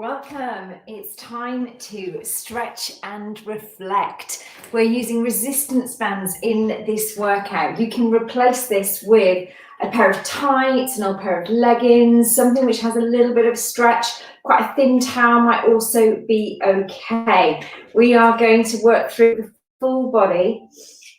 Welcome. It's time to stretch and reflect. We're using resistance bands in this workout. You can replace this with a pair of tights, an old pair of leggings, something which has a little bit of stretch. Quite a thin towel might also be okay. We are going to work through the full body.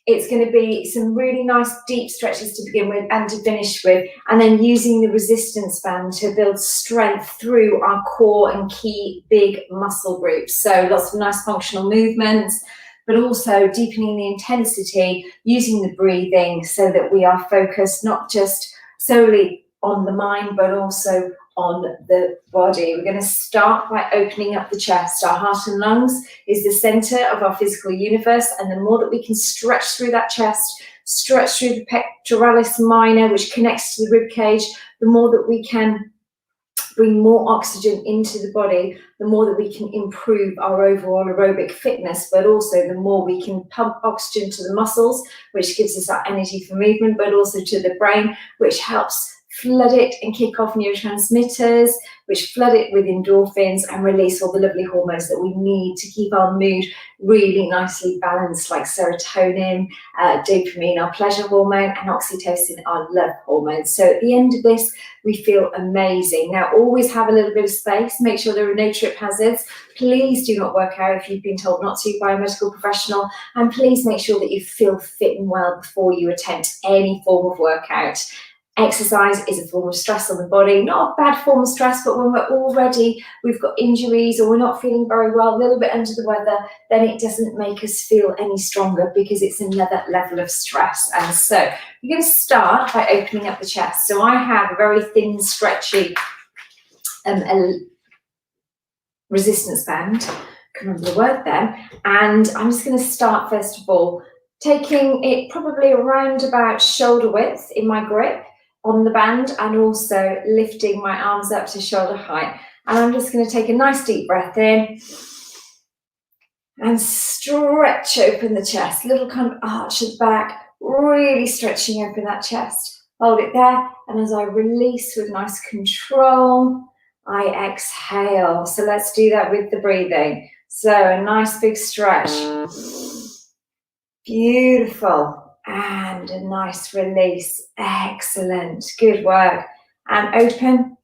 It's going to be some really nice deep stretches to begin with and to finish with, and then using the resistance band to build strength through our core and key big muscle groups. So lots of nice functional movements, but also deepening the intensity, using the breathing so that we are focused not just solely on the mind, but also on the body. We're going to start by opening up the chest. Our heart and lungs is the center of our physical universe, and the more that we can stretch through that chest, stretch through the pectoralis minor, which connects to the rib cage, the more that we can bring more oxygen into the body, the more that we can improve our overall aerobic fitness, but also the more we can pump oxygen to the muscles, which gives us that energy for movement, but also to the brain, which helps flood it and kick off neurotransmitters, which flood it with endorphins and release all the lovely hormones that we need to keep our mood really nicely balanced, like serotonin, dopamine, our pleasure hormone, and oxytocin, our love hormone. So at the end of this, we feel amazing. Now, always have a little bit of space. Make sure there are no trip hazards. Please do not work out if you've been told not to by a medical professional. And please make sure that you feel fit and well before you attempt any form of workout. Exercise is a form of stress on the body, not a bad form of stress, but when we've got injuries or we're not feeling very well, a little bit under the weather, then it doesn't make us feel any stronger because it's another level of stress. And so you're going to start by opening up the chest. So I have a very thin, stretchy resistance band, can't remember the word then, and I'm just going to start first of all, taking it probably around about shoulder width in my grip on the band, and also lifting my arms up to shoulder height. And I'm just going to take a nice deep breath in and stretch open the chest, little kind of arch at the back, really stretching open that chest. Hold it there, and as I release with nice control, I exhale. So let's do that with the breathing. So a nice big stretch. Beautiful. And a nice release. Excellent. Good work. And open.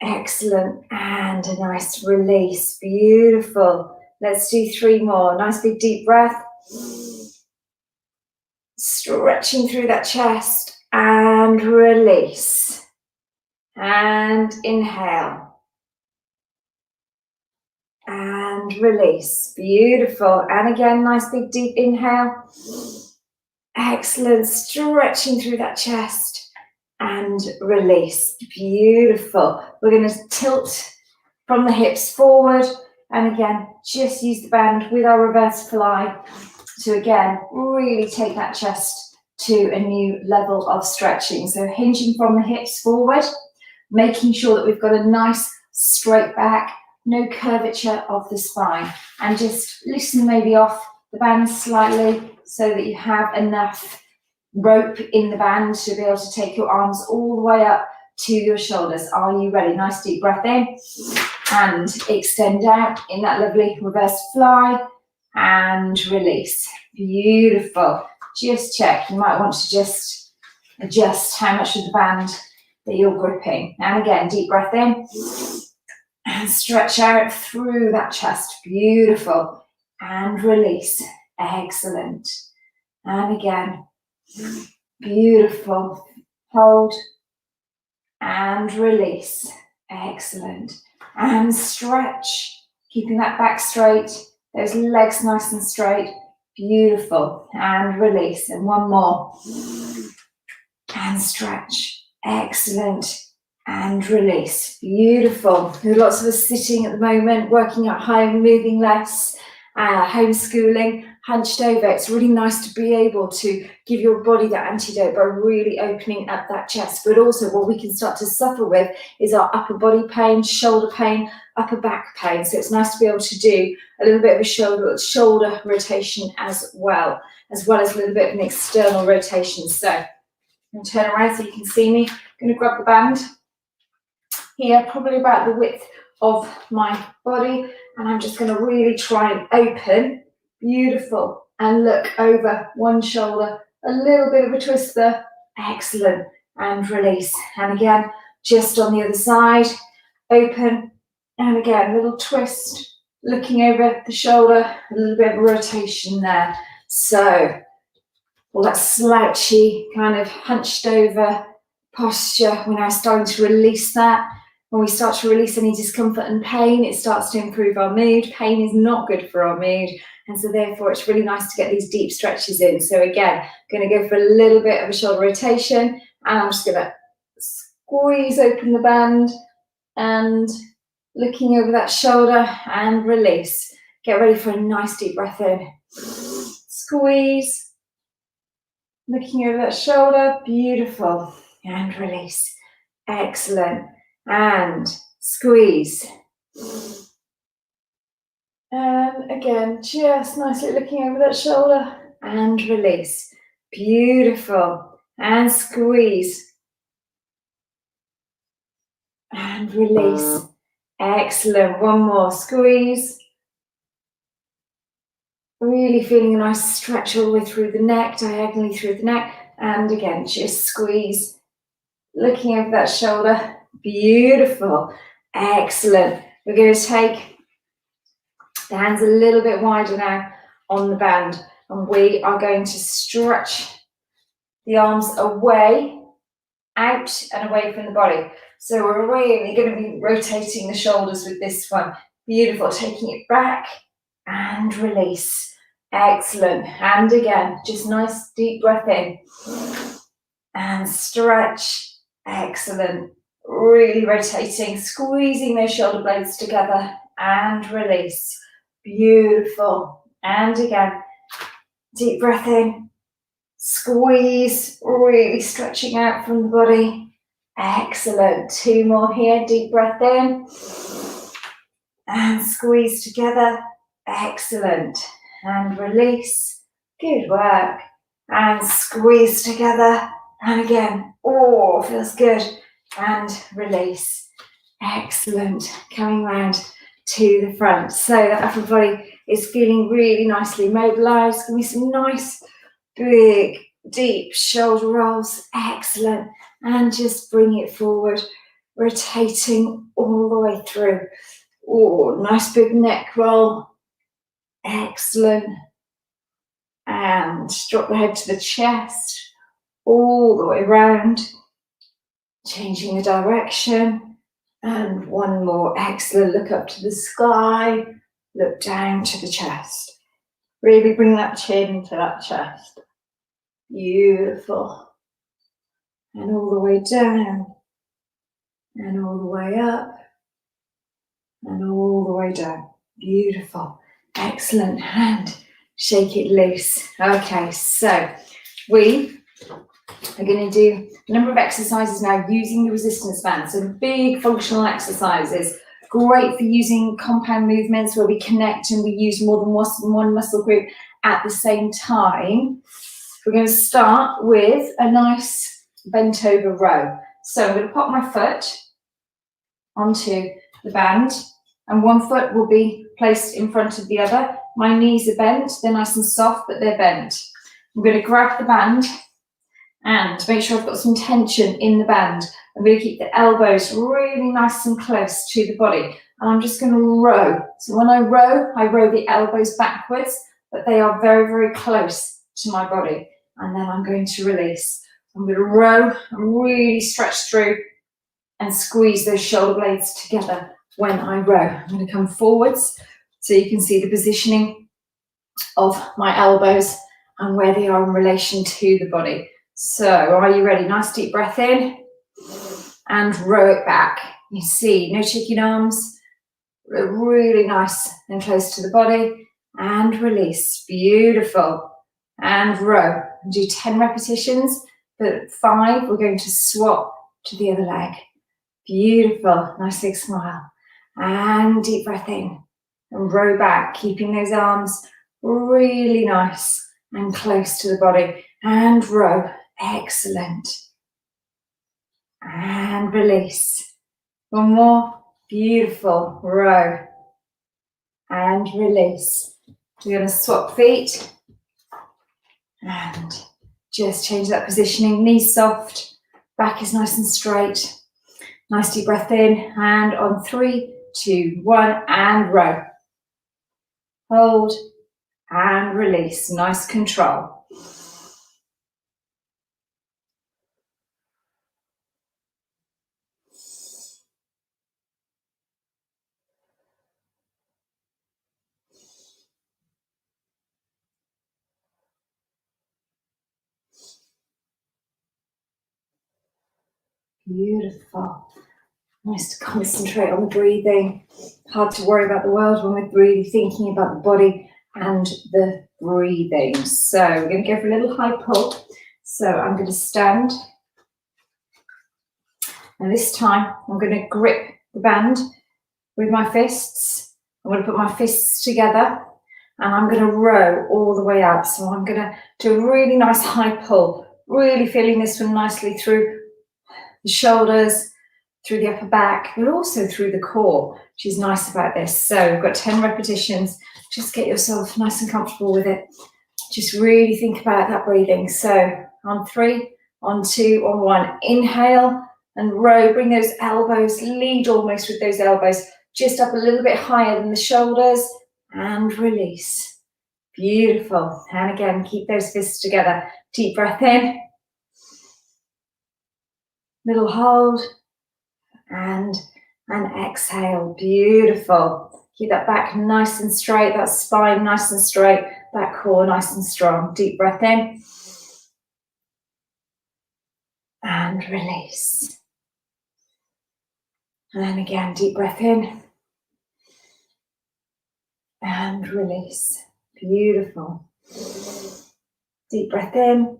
Excellent. And a nice release. Beautiful. Let's do 3 more. Nice big deep breath. Stretching through that chest. And release. And inhale. And release. Beautiful. And again, nice big deep inhale. Excellent. Stretching through that chest and release. Beautiful. We're going to tilt from the hips forward, and again, just use the band with our reverse fly to again really take that chest to a new level of stretching. So hinging from the hips forward, making sure that we've got a nice straight back, no curvature of the spine, and just loosen maybe off the band slightly so that you have enough rope in the band to be able to take your arms all the way up to your shoulders. Are you ready? Nice deep breath in and extend out in that lovely reverse fly and release. Beautiful. Just check. You might want to just adjust how much of the band that you're gripping. And again, deep breath in and stretch out through that chest. Beautiful. And release. Excellent. And again, beautiful. Hold and release. Excellent. And stretch, keeping that back straight, those legs nice and straight. Beautiful. And release. And 1 more. And stretch. Excellent. And release. Beautiful. There are lots of us sitting at the moment, working at home, moving less, homeschooling, hunched over. It's really nice to be able to give your body that antidote by really opening up that chest. But also what we can start to suffer with is our upper body pain, shoulder pain, upper back pain. So it's nice to be able to do a little bit of a shoulder rotation as well as a little bit of an external rotation. So I'm going to turn around so you can see me. I'm going to grab the band here, probably about the width of my body, and I'm just going to really try and open. Beautiful. And look over one shoulder, a little bit of a twist there. Excellent. And release. And again, just on the other side, open. And again, little twist, looking over the shoulder, a little bit of a rotation there. So, all that slouchy, kind of hunched over posture, we're now starting to release that. When we start to release any discomfort and pain, it starts to improve our mood. Pain is not good for our mood. And so therefore, it's really nice to get these deep stretches in. So again, I'm going to go for a little bit of a shoulder rotation. And I'm just going to squeeze open the band and looking over that shoulder and release. Get ready for a nice deep breath in. Squeeze. Looking over that shoulder. Beautiful. And release. Excellent. And squeeze. And again, just nicely looking over that shoulder and release. Beautiful. And squeeze. And release. Excellent. One more. Squeeze. Really feeling a nice stretch all the way through the neck, diagonally through the neck. And again, just squeeze. Looking over that shoulder. Beautiful. Excellent. We're going to take the hands a little bit wider now on the band. And we are going to stretch the arms away, out and away from the body. So we're really going to be rotating the shoulders with this one. Beautiful. Taking it back and release. Excellent. And again, just nice deep breath in. And stretch. Excellent. Really rotating, squeezing those shoulder blades together and release. Beautiful. And again, deep breath in. Squeeze, really stretching out from the body. Excellent. Two more here. Deep breath in. And squeeze together. Excellent. And release. Good work. And squeeze together. And again. Oh, feels good. And release. Excellent. Coming round to the front. So that upper body is feeling really nicely mobilized. Give me some nice, big, deep shoulder rolls. Excellent. And just bring it forward, rotating all the way through. Oh, nice big neck roll. Excellent. And drop the head to the chest, all the way around. Changing the direction. And one more. Excellent. Look up to the sky. Look down to the chest. Really bring that chin to that chest. Beautiful. And all the way down. And all the way up. And all the way down. Beautiful. Excellent. And shake it loose. Okay, so we are going to do a number of exercises now using the resistance band. So big functional exercises. Great for using compound movements where we connect and we use more than one muscle group at the same time. We're going to start with a nice bent over row. So I'm going to pop my foot onto the band and one foot will be placed in front of the other. My knees are bent, they're nice and soft, but they're bent. I'm going to grab the band and make sure I've got some tension in the band. I'm going to keep the elbows really nice and close to the body. And I'm just going to row. So when I row the elbows backwards, but they are very, very close to my body. And then I'm going to release. I'm going to row and really stretch through and squeeze those shoulder blades together when I row. I'm going to come forwards so you can see the positioning of my elbows and where they are in relation to the body. So are you ready? Nice deep breath in and row it back. You see, no chicken arms, really nice and close to the body and release. Beautiful. And row. Do 10 repetitions, but 5 we're going to swap to the other leg. Beautiful. Nice big smile. And deep breath in and row back, keeping those arms really nice and close to the body. And row. Excellent. And release. One more. Beautiful. Row and release. We're going to swap feet and just change that positioning. Knees soft, back is nice and straight. Nice deep breath in, and on 3, 2, 1, and row. Hold and release. Nice control. Beautiful. Nice to concentrate on the breathing. Hard to worry about the world when we're really thinking about the body and the breathing. So we're going to go for a little high pull. So I'm going to stand. And this time I'm going to grip the band with my fists. I'm going to put my fists together and I'm going to row all the way up. So I'm going to do a really nice high pull, really feeling this one nicely through the shoulders, through the upper back, but also through the core, which is nice about this. So we've got 10 repetitions. Just get yourself nice and comfortable with it. Just really think about that breathing. So on 3, on 2, on 1, inhale and row. Bring those elbows, lead almost with those elbows, just up a little bit higher than the shoulders, and release. Beautiful. And again, keep those fists together. Deep breath in. Little hold. And exhale. Beautiful. Keep that back nice and straight, that spine nice and straight, that core nice and strong. Deep breath in. And release. And then again, deep breath in. And release. Beautiful. Deep breath in.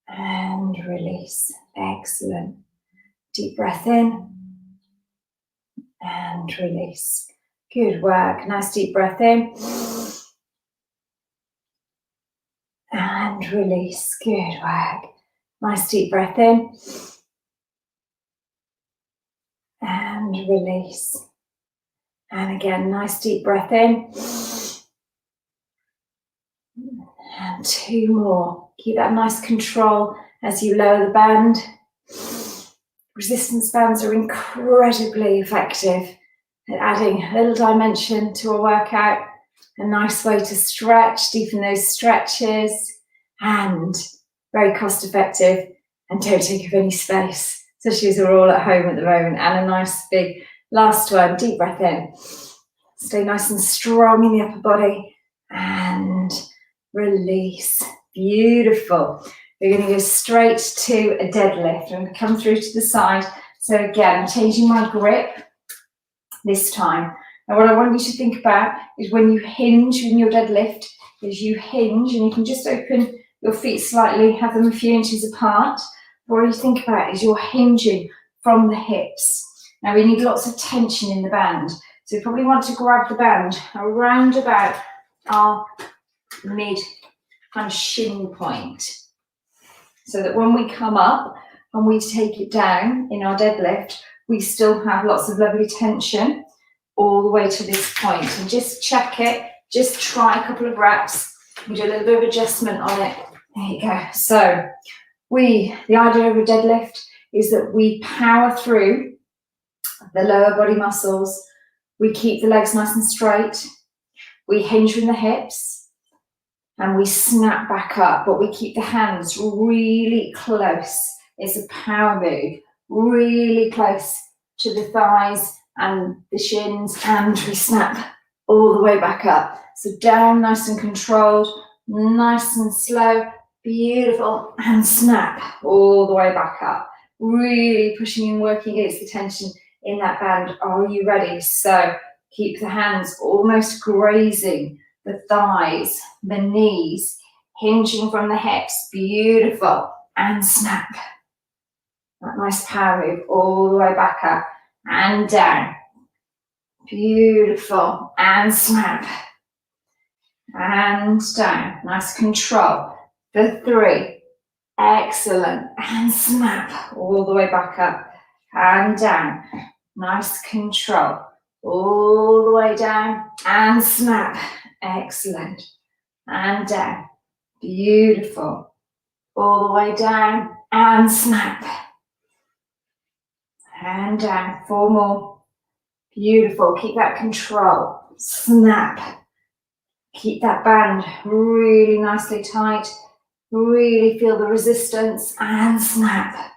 And release. Excellent. Deep breath in. And release. Good work. Nice deep breath in. And release. Good work. Nice deep breath in. And release. And again, nice deep breath in. And 2 more. Keep that nice control as you lower the band. Resistance bands are incredibly effective at adding a little dimension to a workout. A nice way to stretch, deepen those stretches, and very cost effective and don't take up any space, especially as we're all at home at the moment. And a nice big last one, deep breath in. Stay nice and strong in the upper body and release. Beautiful. We're going to go straight to a deadlift. I'm going to come through to the side. So again, changing my grip this time. Now what I want you to think about is when you hinge in your deadlift, is you hinge and you can just open your feet slightly, have them a few inches apart. What you think about is you're hinging from the hips. Now we need lots of tension in the band. So you probably want to grab the band around about our mid kind of shin point. So that when we come up and we take it down in our deadlift, we still have lots of lovely tension all the way to this point. And just check it, just try a couple of reps. We do a little bit of adjustment on it. There you go. So the idea of a deadlift is that we power through the lower body muscles. We keep the legs nice and straight. We hinge from the hips and we snap back up, but we keep the hands really close. It's a power move, really close to the thighs and the shins, and we snap all the way back up. So down, nice and controlled, nice and slow, beautiful, and snap all the way back up. Really pushing and working against the tension in that band. Are you ready? So keep the hands almost grazing the thighs, the knees, hinging from the hips, beautiful, and snap. That nice power move all the way back up and down. Beautiful, and snap. And down, nice control. For 3, excellent, and snap all the way back up and down. Nice control. All the way down and snap. Excellent. And down. Beautiful. All the way down and snap. And down. 4 more. Beautiful. Keep that control. Snap. Keep that band really nicely tight. Really feel the resistance and snap.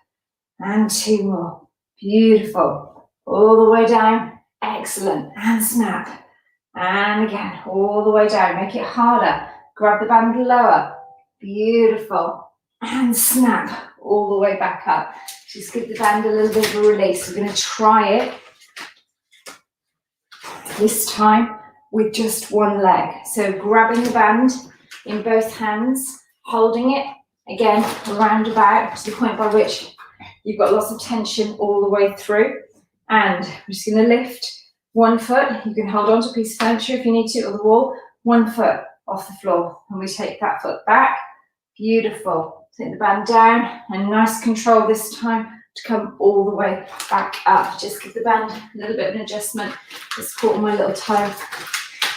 And 2 more. Beautiful. All the way down. Excellent. And snap. And again, all the way down. Make it harder. Grab the band lower. Beautiful. And snap. All the way back up. Just give the band a little bit of a release. We're going to try it this time with just one leg. So grabbing the band in both hands, holding it, again, around about to the point by which you've got lots of tension all the way through. And we're just going to lift one foot. You can hold on to a piece of furniture if you need to, or the wall. 1 foot off the floor. And we take that foot back. Beautiful. Take the band down. And nice control this time to come all the way back up. Just give the band a little bit of an adjustment. Just caught on my little toe.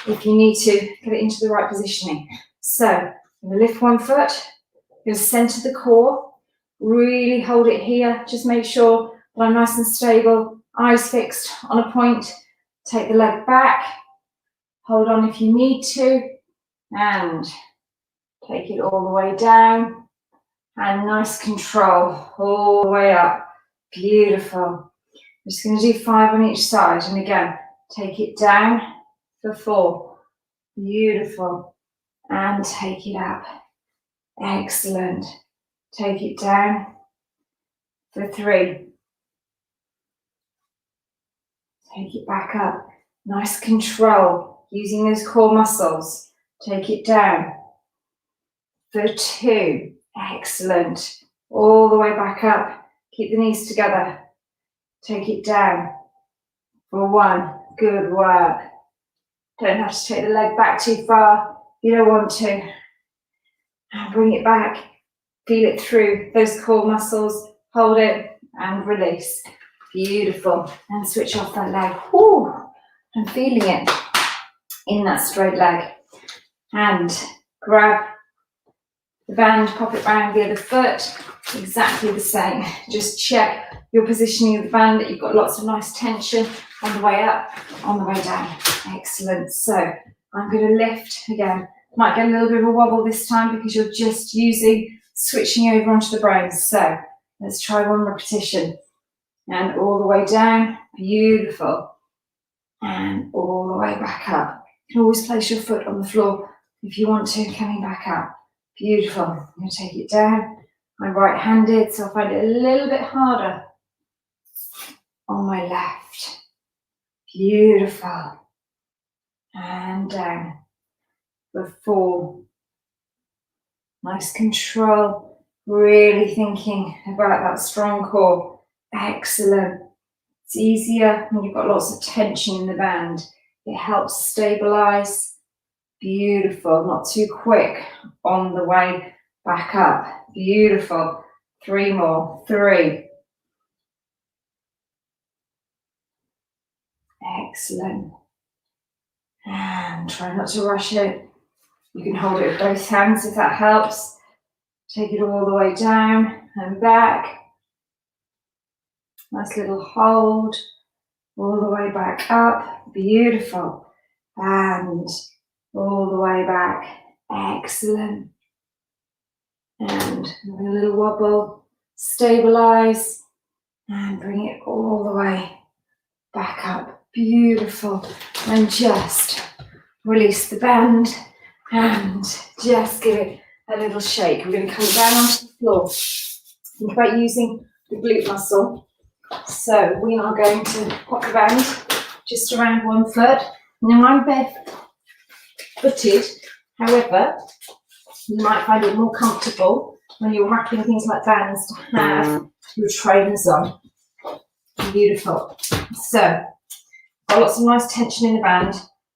If you need to, get it into the right positioning. So, I'm going to lift 1 foot. I'm going to center the core. Really hold it here. Just make sure that I'm nice and stable. Eyes fixed on a point. Take the leg back. Hold on if you need to. And take it all the way down. And nice control all the way up. Beautiful. I'm just going to do 5 on each side. And again, take it down for 4. Beautiful. And take it up. Excellent. Take it down for 3. Take it back up. Nice control. Using those core muscles. Take it down for 2. Excellent. All the way back up. Keep the knees together. Take it down for 1. Good work. Don't have to take the leg back too far. You don't want to. And bring it back. Feel it through those core muscles. Hold it and release. Beautiful. And switch off that leg. Woo! I'm feeling it in that straight leg. And grab the band, pop it round the other foot, exactly the same. Just check your positioning of the band, that you've got lots of nice tension on the way up, on the way down. Excellent. So I'm going to lift again. Might get a little bit of a wobble this time because you're just switching over onto the bones. So let's try 1 repetition. And all the way down. Beautiful. And all the way back up. You can always place your foot on the floor if you want to, coming back up. Beautiful. I'm going to take it down. I'm right-handed, so I find it a little bit harder on my left. Beautiful. And down for 4. Nice control. Really thinking about that strong core. Excellent. It's easier when you've got lots of tension in the band. It helps stabilize. Beautiful, not too quick on the way back up. Beautiful. 3 more. 3. Excellent. And try not to rush it. You can hold it with both hands if that helps. Take it all the way down and back. Nice little hold. All the way back up. Beautiful. And all the way back. Excellent. And a little wobble. Stabilize. And bring it all the way back up. Beautiful. And just release the band. And just give it a little shake. We're going to come down onto the floor. Think about using the glute muscle. So we are going to pop the band just around 1 foot. Now I'm barefooted, however, you might find it more comfortable when you're wrapping things like bands to have your trainers on. Beautiful. So, got lots of nice tension in the band.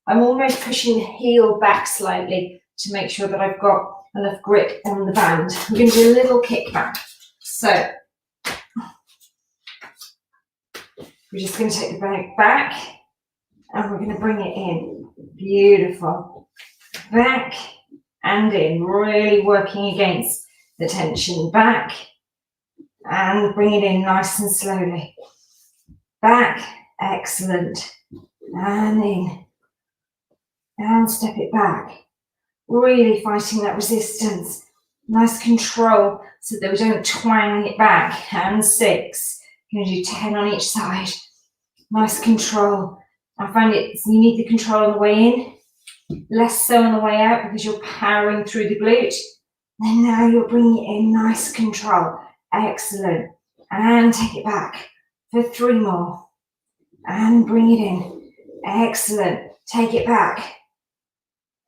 I'm almost pushing the heel back slightly to make sure that I've got enough grip on the band. We're going to do a little kick back. So, We're just going to take the bag back and we're going to bring it in. Beautiful. Back and in, really working against the tension. Back and bring it in nice and slowly. Back, excellent. And in. And step it back. Really fighting that resistance. Nice control so that we don't twang it back. And 6. You're going to do 10 on each side. Nice control. I find you need the control on the way in, less so on the way out because you're powering through the glute. And now you're bringing it in, nice control. Excellent. And take it back for 3 more. And bring it in. Excellent. Take it back.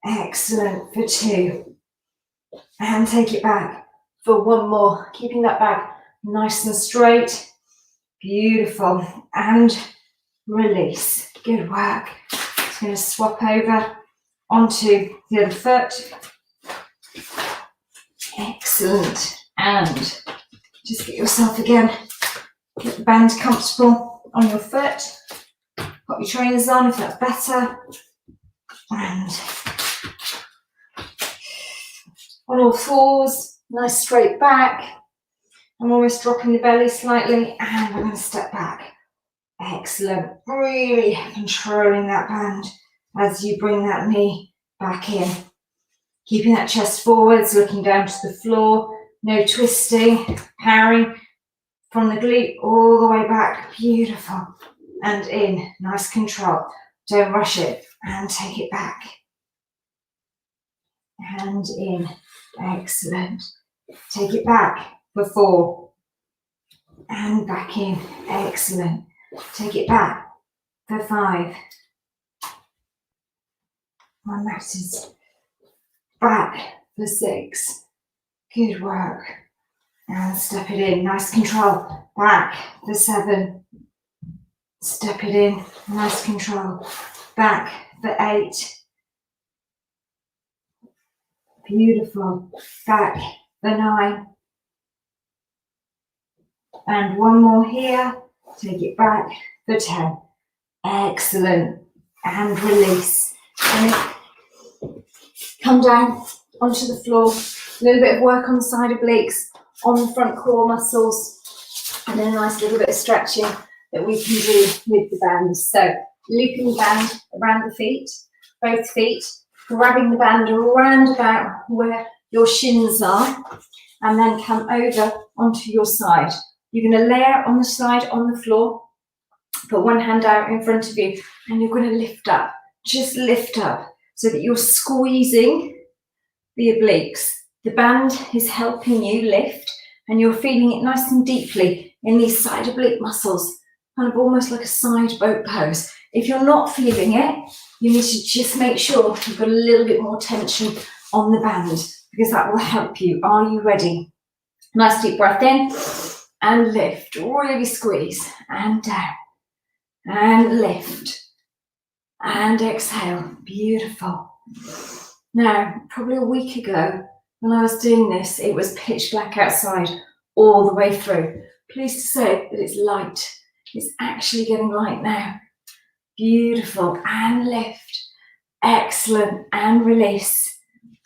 Excellent for 2. And take it back for 1 more. Keeping that back nice and straight. Beautiful. And release. Good work. Just going to swap over onto the other foot. Excellent. And just get yourself again. Get the band comfortable on your foot. Put your trainers on if that's better. And on all fours, nice straight back. I'm almost dropping the belly slightly and I'm going to step back. Excellent. Really controlling that band as you bring that knee back in. Keeping that chest forwards, looking down to the floor. No twisting, powering from the glute all the way back. Beautiful. And in. Nice control. Don't rush it. And take it back. And in. Excellent. Take it back for 4. And back in. Excellent. Take it back for 5. My mat is back for 6. Good work. And step it in. Nice control. Back for 7. Step it in. Nice control. Back for 8. Beautiful. Back for 9. And 1 more here. Take it back for 10. Excellent. And release. And come down onto the floor. A little bit of work on the side obliques, on the front core muscles, and then a nice little bit of stretching that we can do with the bands. So looping the band around the feet, both feet, grabbing the band around about where your shins are, and then come over onto your side. You're going to lay out on the side on the floor, put one hand out in front of you, and you're going to lift up. Just lift up so that you're squeezing the obliques. The band is helping you lift, and you're feeling it nice and deeply in these side oblique muscles, kind of almost like a side boat pose. If you're not feeling it, you need to just make sure you've got a little bit more tension on the band, because that will help you. Are you ready? Nice deep breath in and lift. Really squeeze and down and lift and exhale. Beautiful. Now, probably a week ago when I was doing this, it was pitch black outside all the way through. Pleased to say that it's light. It's actually getting light now. Beautiful. And lift. Excellent. And release.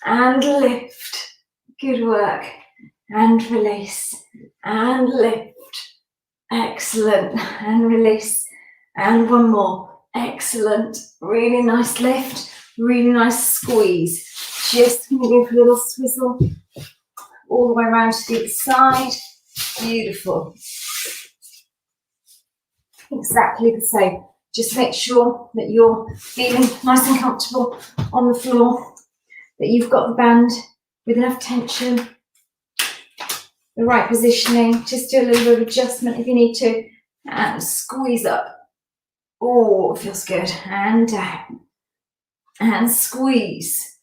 And lift. Good work. And release. And lift. Excellent. And release. And 1 more. Excellent. Really nice lift. Really nice squeeze. Just going to go for a little swizzle all the way around to the other side. Beautiful. Exactly the same. Just make sure that you're feeling nice and comfortable on the floor, that you've got the band with enough tension, the right positioning. Just do a little bit of adjustment if you need to, and squeeze up. Oh, it feels good. And down. And squeeze.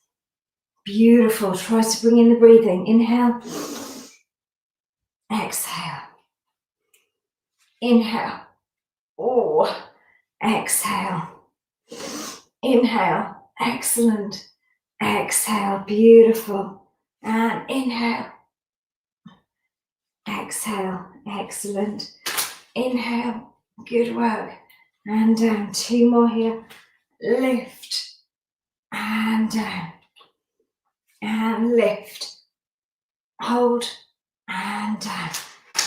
Beautiful. Try to bring in the breathing. Inhale. Exhale. Inhale. Oh, exhale. Inhale. Excellent. Exhale. Beautiful. And inhale. Exhale. Excellent. Inhale. Good work. And down. 2 more here. Lift and down. And lift. Hold and down.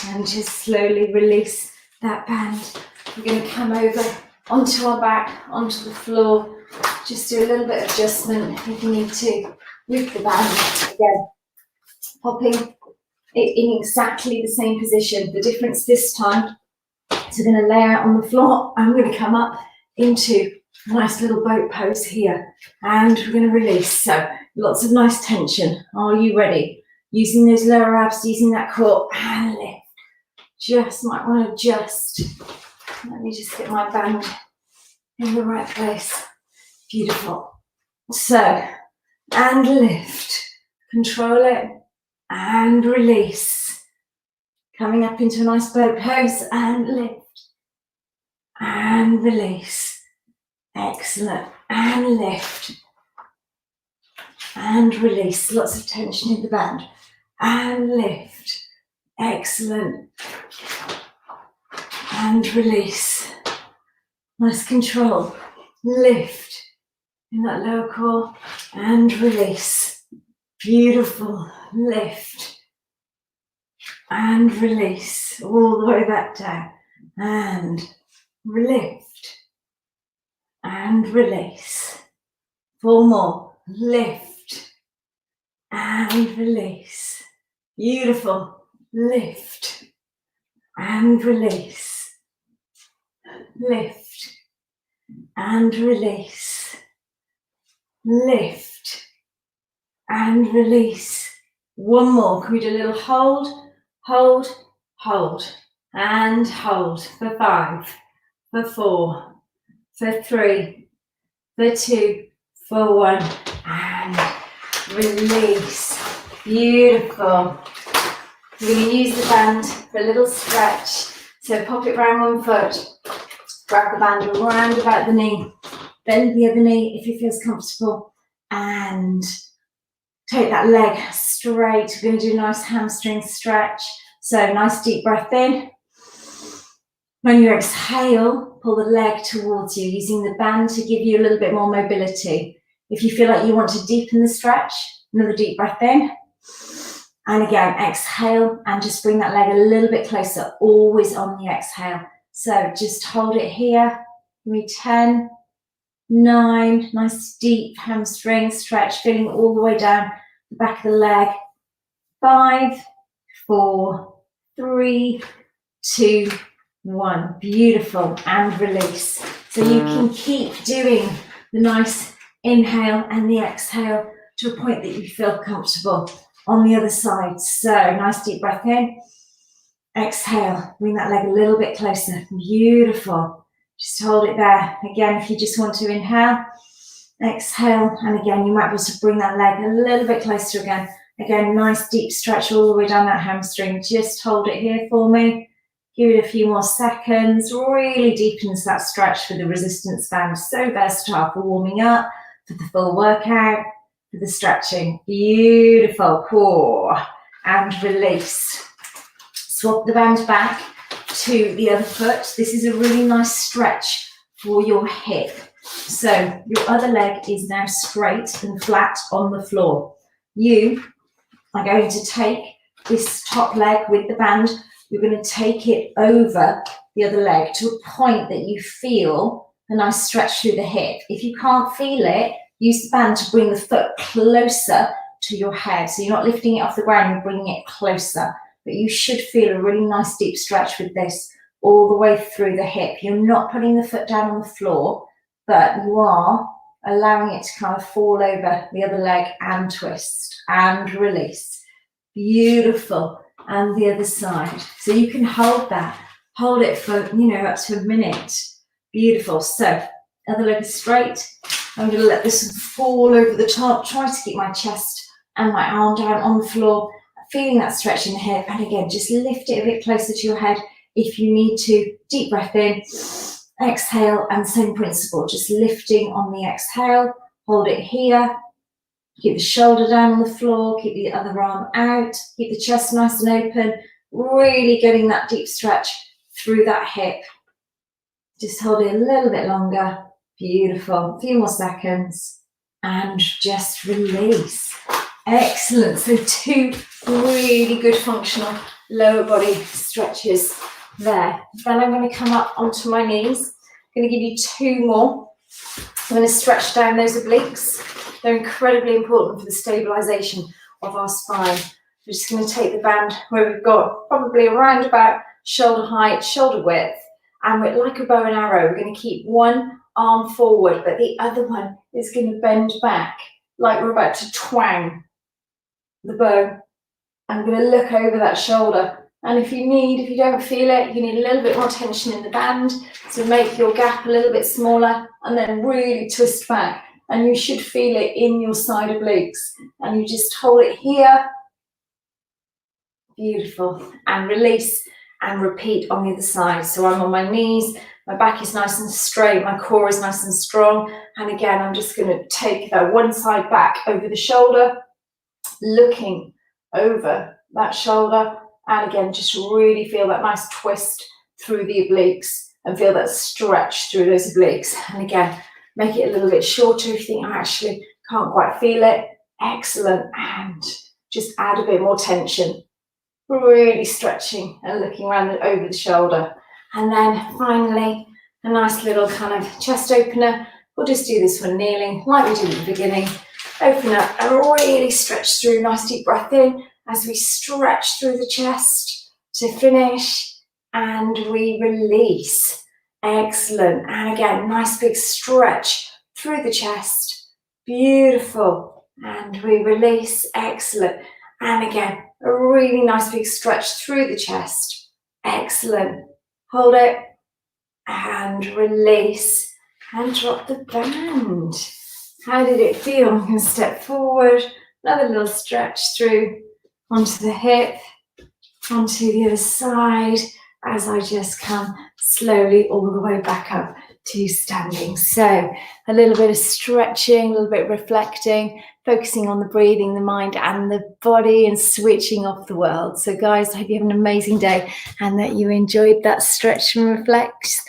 And just slowly release that band. We're going to come over onto our back, onto the floor. Just do a little bit of adjustment if you need to with the band. Again, popping it in exactly the same position. The difference this time, so we're going to lay out on the floor. I'm going to come up into a nice little boat pose here. And we're going to release. So lots of nice tension. Are you ready? Using those lower abs, using that core, and lift. Just might want to adjust. Let me just get my band in the right place. Beautiful. So, and lift. Control it and release. Coming up into a nice boat pose and lift. And release. Excellent. And lift. And release. Lots of tension in the band. And lift. Excellent. And release. Nice control. Lift in that lower core and release. Beautiful. Lift and release. All the way back down. And lift and release. 4 more. Lift and release. Beautiful. Lift and release. Lift and release. Lift and release. 1 more. Can we do a little hold, hold, hold, and hold for 5, for 4, for 3, for 2, for 1, and release. Beautiful. We're going to use the band for a little stretch. So pop it round 1 foot, grab the band around about the knee, bend the other knee if it feels comfortable, and take that leg straight. We're going to do a nice hamstring stretch. So nice deep breath in. When you exhale, pull the leg towards you, using the band to give you a little bit more mobility. If you feel like you want to deepen the stretch, another deep breath in. And again, exhale and just bring that leg a little bit closer, always on the exhale. So just hold it here. Give me 10, 9, nice deep hamstring stretch, feeling all the way down the back of the leg. 5, 4, 3, 2, 1. Beautiful. And release. So you can keep doing the nice inhale and the exhale to a point that you feel comfortable. On the other side. So nice deep breath in. Exhale. Bring that leg a little bit closer. Beautiful. Just hold it there. Again, if you just want to inhale, exhale. And again, you might be able to bring that leg a little bit closer again. Again, nice deep stretch all the way down that hamstring. Just hold it here for me. Give it a few more seconds. Really deepens that stretch for the resistance band. So versatile for warming up, for the full workout. The stretching. Beautiful. Core and release. Swap the band back to the other foot. This is a really nice stretch for your hip. So your other leg is now straight and flat on the floor. You are going to take this top leg with the band. You're going to take it over the other leg to a point that you feel a nice stretch through the hip. If you can't feel it, use the band to bring the foot closer to your head. So you're not lifting it off the ground, you're bringing it closer. But you should feel a really nice deep stretch with this all the way through the hip. You're not putting the foot down on the floor, but you are allowing it to kind of fall over the other leg and twist and release. Beautiful. And the other side. So you can hold that. Hold it for, up to a minute. Beautiful. So other leg is straight. I'm going to let this one fall over the top. Try to keep my chest and my arm down on the floor. Feeling that stretch in the hip. And again, just lift it a bit closer to your head if you need to. Deep breath in. Exhale. And same principle. Just lifting on the exhale. Hold it here. Keep the shoulder down on the floor. Keep the other arm out. Keep the chest nice and open. Really getting that deep stretch through that hip. Just hold it a little bit longer. Beautiful. A few more seconds. And just release. Excellent. So 2 really good functional lower body stretches there. Then I'm going to come up onto my knees. I'm going to give you 2 more. I'm going to stretch down those obliques. They're incredibly important for the stabilization of our spine. We're just going to take the band where we've got probably around about shoulder height, shoulder width, and we're like a bow and arrow. We're going to keep one arm forward, but the other one is going to bend back like we're about to twang the bow. I'm going to look over that shoulder, and if you don't feel it, you need a little bit more tension in the band, so make your gap a little bit smaller and then really twist back, and you should feel it in your side obliques, and you just hold it here. Beautiful. And release and repeat on the other side. So I'm on my knees, my back is nice and straight, my core is nice and strong, and again I'm just going to take that one side back over the shoulder, looking over that shoulder, and again just really feel that nice twist through the obliques and feel that stretch through those obliques. And again, make it a little bit shorter if you think I actually can't quite feel it. Excellent. And just add a bit more tension, really stretching and looking around and over the shoulder. And then finally a nice little kind of chest opener. We'll just do this one kneeling like we did at the beginning. Open up and really stretch through. Nice deep breath in as we stretch through the chest to finish, and we release. Excellent. And again, nice big stretch through the chest. Beautiful. And we release. Excellent. And again, a really nice big stretch through the chest. Excellent. Hold it and release and drop the band. How did it feel? I'm going to step forward, another little stretch through onto the hip, onto the other side, as I just come slowly all the way back up to standing. So a little bit of stretching, a little bit of reflecting, focusing on the breathing, the mind and the body, and switching off the world. So guys, I hope you have an amazing day and that you enjoyed that stretch and reflect.